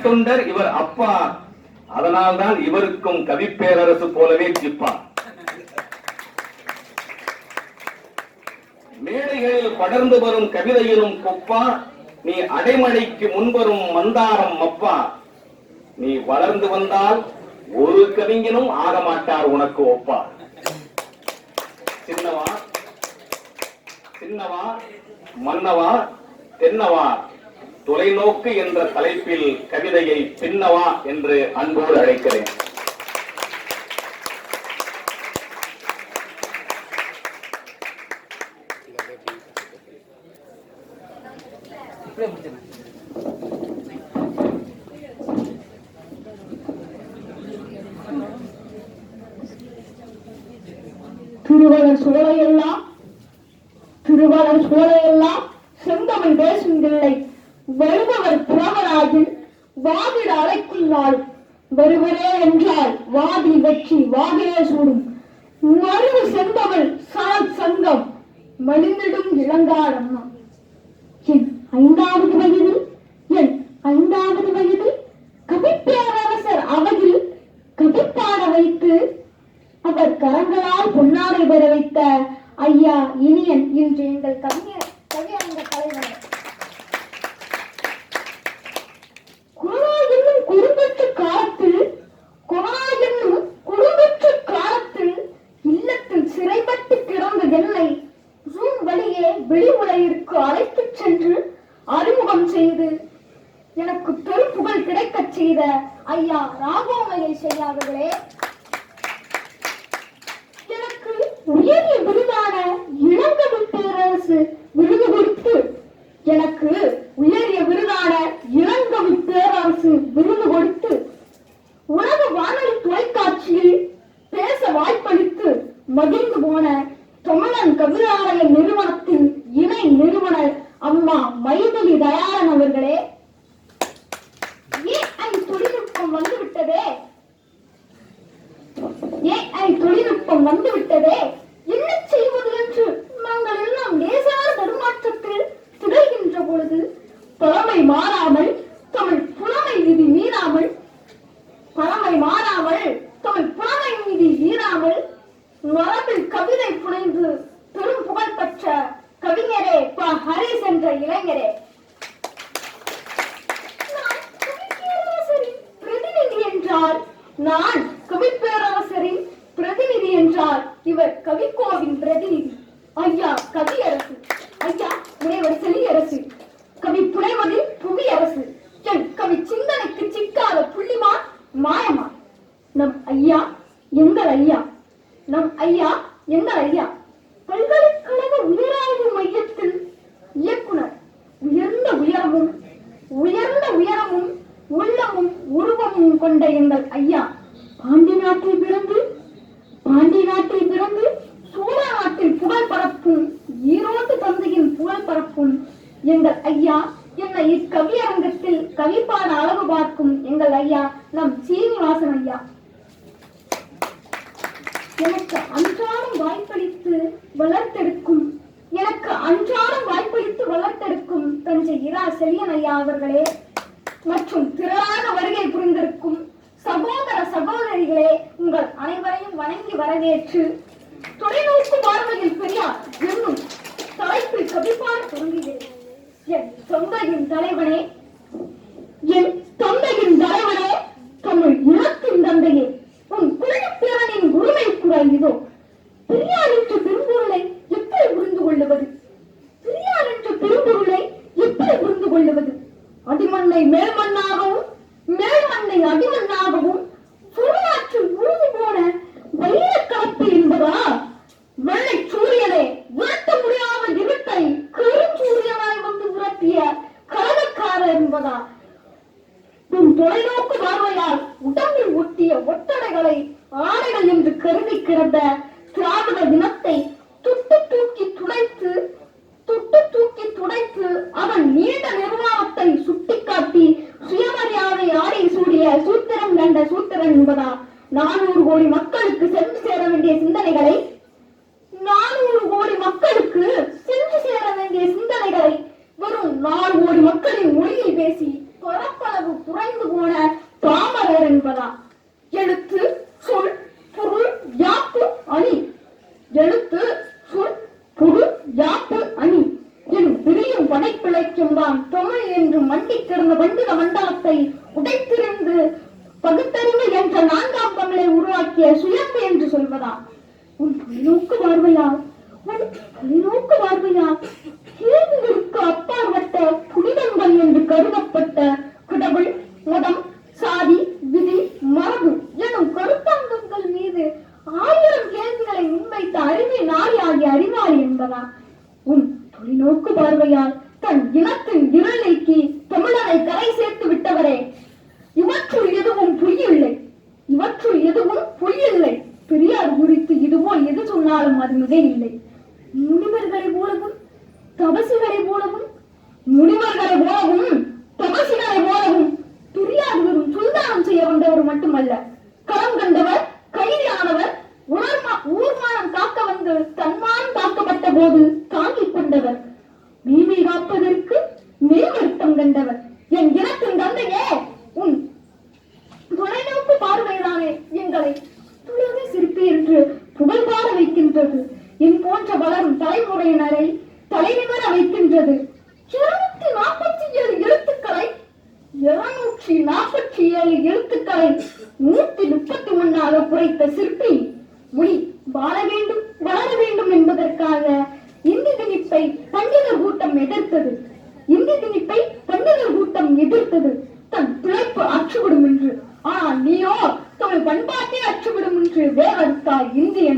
கவித்தொண்டர் இவர் அப்பா. அதனால்தான் இவருக்கும் கவிப்பேரரசு போலவே ஜிப்பா. மேடைகளில் படர்ந்து வரும் கவிதையிலும் கொப்பா, நீ அடைமழைக்கு முன்வரும் மந்தாரம் அப்பா. நீ வளர்ந்து வந்தால் ஒரு கவிஞனும் ஆக மாட்டார் உனக்கு ஒப்பா. சின்னவா சின்னவா மன்னவா தென்னவா, தொலைநோக்கு என்ற தலைப்பில் கவிதையை பின்னவா என்று அன்போடு அழைக்கிறேன். திருவளர் சோலையெல்லாம் செந்தமிழ் பேசும் பிள்ளை வருபவர் புலவராகில் வாதிட அழைக்கும் நாள் வருவரே என்றால் வாதி வெற்றி வாகையே சூடும் மருவு செந்தமிழ் சரத் சங்கம் மலிந்திடும் இளங்கார் அம்மா. என் ஐந்தாவது வயதில் கவிப்பேரரசர் அவையில் கவிப்பாட வைத்து அவர் கரங்களால் பொன்னாடை பெற வைத்த ஐயா இனியன் இன்று எங்கள் கவியரங்க தலைவர். கொரோனா என்னும் குறும்பற்ற காலத்தில் இல்லத்தில் சிறைப்பட்டு கிடந்த என்னை ஜூம் வழியே வெளி உலகிற்கு அழைத்துச் சென்று அறிமுகம் செய்து எனக்கு பெரும் புகழ் கிடைக்கச் செய்த ஐயா ராகோமையை செய்யாதவர்களே, உயரிய விருதான இளங்கவி பேரரசு விருது கொடுத்து உலக வானொலி தொலைக்காட்சியில் பேச வாய்ப்பளித்து மகிழ்ந்து போன தமிழன் கவிராலய நிறுவனத்தின் இணை நிறுவனர் அம்மா மைதிலி தயாளன் அவர்களே, ஏஐ தொழில்நுட்பம் வந்துவிட்டதே என்ன செய்வது என்று நாங்கள் எல்லாம் லேசான தடுமாற்றத்தில் திகழ்கின்ற பொழுது பழமை மாறாமல் தமிழ் புலமை விதி மீறாமல் மரபில் கவிதை புனைந்து பெரும் புகழ் பெற்ற கவிஞரே ப. ஹரிஸ் என்ற இளைஞரே, நான் கவிப்பேரரசரின் பிரதிநிதி என்றால் இவர் கவிக்கோவின் பிரதிநிதி ஐயா கவியரசு, ஐயா முனைவர் செல்லியரசு, கவி புனைவதில் புவியரசு, என் கவி சிந்தனைக்கு சிக்காத புள்ளிமான் மாயமான். நம் ஐயா எங்கள் ஐயா பல்கலைக்கழக உயராய்வு மையத்தில் இயக்குனர். உயர்ந்த உயரமும் உள்ளமும் உருவமும் கொண்ட எங்கள் ஐயா பாண்டி நாட்டில் பிறந்து சோழ நாட்டில் புகழ் பரப்பும் ஈரோட்டு தந்தையின் புகழ் பரப்பும் எங்கள் ஐயா என்னை இக்கவியரங்கத்தில் கவிப்பாட அழகு பார்க்கும் எங்கள் ஐயா நம் சீனிவாசன் ஐயா. எனக்கு அன்றாடம் வாய்ப்பளித்து வளர்த்தெடுக்கும் தஞ்சை இரா செல்லியன் ஐயா அவர்களே மற்றும் திரளாக வருகை புரிந்திருக்கும் சகோதர சகோதரிகளே, உங்கள் அனைவரையும் வணங்கி வரவேற்று தொலைநோக்கு பார்வையில் பெரியார் என்னும் தலைப்பில் கவிப்பாட தொடங்குகிறேன். என் தந்தையின் தலைவனே, தமிழ் இனத்தின் தந்தையே, உன் குலப்பிறனின் உரிமை குரல் இதோ. பெரியார் என்ற பெரும்பொருளை எப்படி புரிந்து கொள்ளுவது? அடிமண்ணை மேல்மண்ணாகவும் மேல்மண்ணை அடிமண்ணாகவும் சுடுகாற்றில் உருது போன வைரக்கலப்பு என்பதா? வெள்ளை சூரியனை விரட்ட முடியாமல் இருட்டை கருஞ்சூரியனாய் வந்து விரட்டிய கலகக்காரர் என்பதா? உன் தொலைநோக்கு பார்வையால் உடம்பில் ஒட்டிய ஒட்டடைகளை ஆடைகள் என்று கருதி கிடந்த திராவிட இனத்தை துட்டு தூக்கி துடைத்து அவன் நீண்ட நிர்வாகத்தை சுட்டிக்காட்டி சுயமரியாதை ஆடை சூடிய சூத்திரம் கண்ட சூத்திரன் என்பதா? 400 கோடி மக்களுக்கு சென்று சேர வேண்டிய சிந்தனைகளை வெறும் 4 கோடி மக்களின் மொழியில் பேசி பரப்பளவு குறைந்து போன என்பதா? எழுத்து, சொல், பொருள், யாப்பு, அணி. எழுத்து, சொல், பொருள், யாப்பு, அணி எனும் பிரியும் படைப்பிழைக்கும் தான் தமிழ் என்று மண்டி கிடந்த பண்டித மண்டலத்தை உடைத்திருந்து பகுத்தறிவு என்ற 4ஆம் தமிழை உருவாக்கிய சுயம்பு என்று சொல்வதா? உன் தொலைநோக்கு பார்வையால் கேள்விகளுக்கு அப்பாற்பட்ட புனிதங்கள் என்று கருதப்பட்ட கடவுள், மதம், சாதி, விதி, மரபு எனும் கருத்தாங்கங்கள் மீது 1000 கேள்விகளை முன்வைத்த அறிவின் நாடி ஆகிய அறிவாளி என்பதா? உன் தொலைநோக்கு பார்வையால் தன் இனத்தின் இருளைக்கு தமிழனை கரை சேர்த்து விட்டவரே, இவற்றுள் எதுவும் பொய்யில்லை. பெரியார் குறித்து இதுபோல் எது சொன்னாலும் அது மிக இல்லை. முனிவர்களைப் போலவும் தபசிகளைப் போலவும் பெரியார் வெறும் சுல்தானம் செய்ய வந்தவர் மட்டுமல்ல, களம் கண்டவர், கைதியானவர், ஊர்மானம் காக்க வந்து தன்மானம் காக்கப்பட்ட போது தாங்கிக் கொண்டவர், மீமை காப்பதற்கு மேல்வருத்தம் கண்டவர். என் இனத்தின் தந்தையே, உன் தொலைநோக்கு பார்வைதானே எங்களை துளவி சிற்பி என்று புகழ்பாட வைக்கின்றது. என் போன்ற வளரும் தலைமுறையினரை தலைநிமிர வைக்கின்றது. 247 எழுத்துக்களை 131 குறைத்த சிற்பி மொழி வாழ வேண்டும், வளர வேண்டும் என்பதற்காக இந்தி திணிப்பை பண்டிதர் கூட்டம் எதிர்த்தது.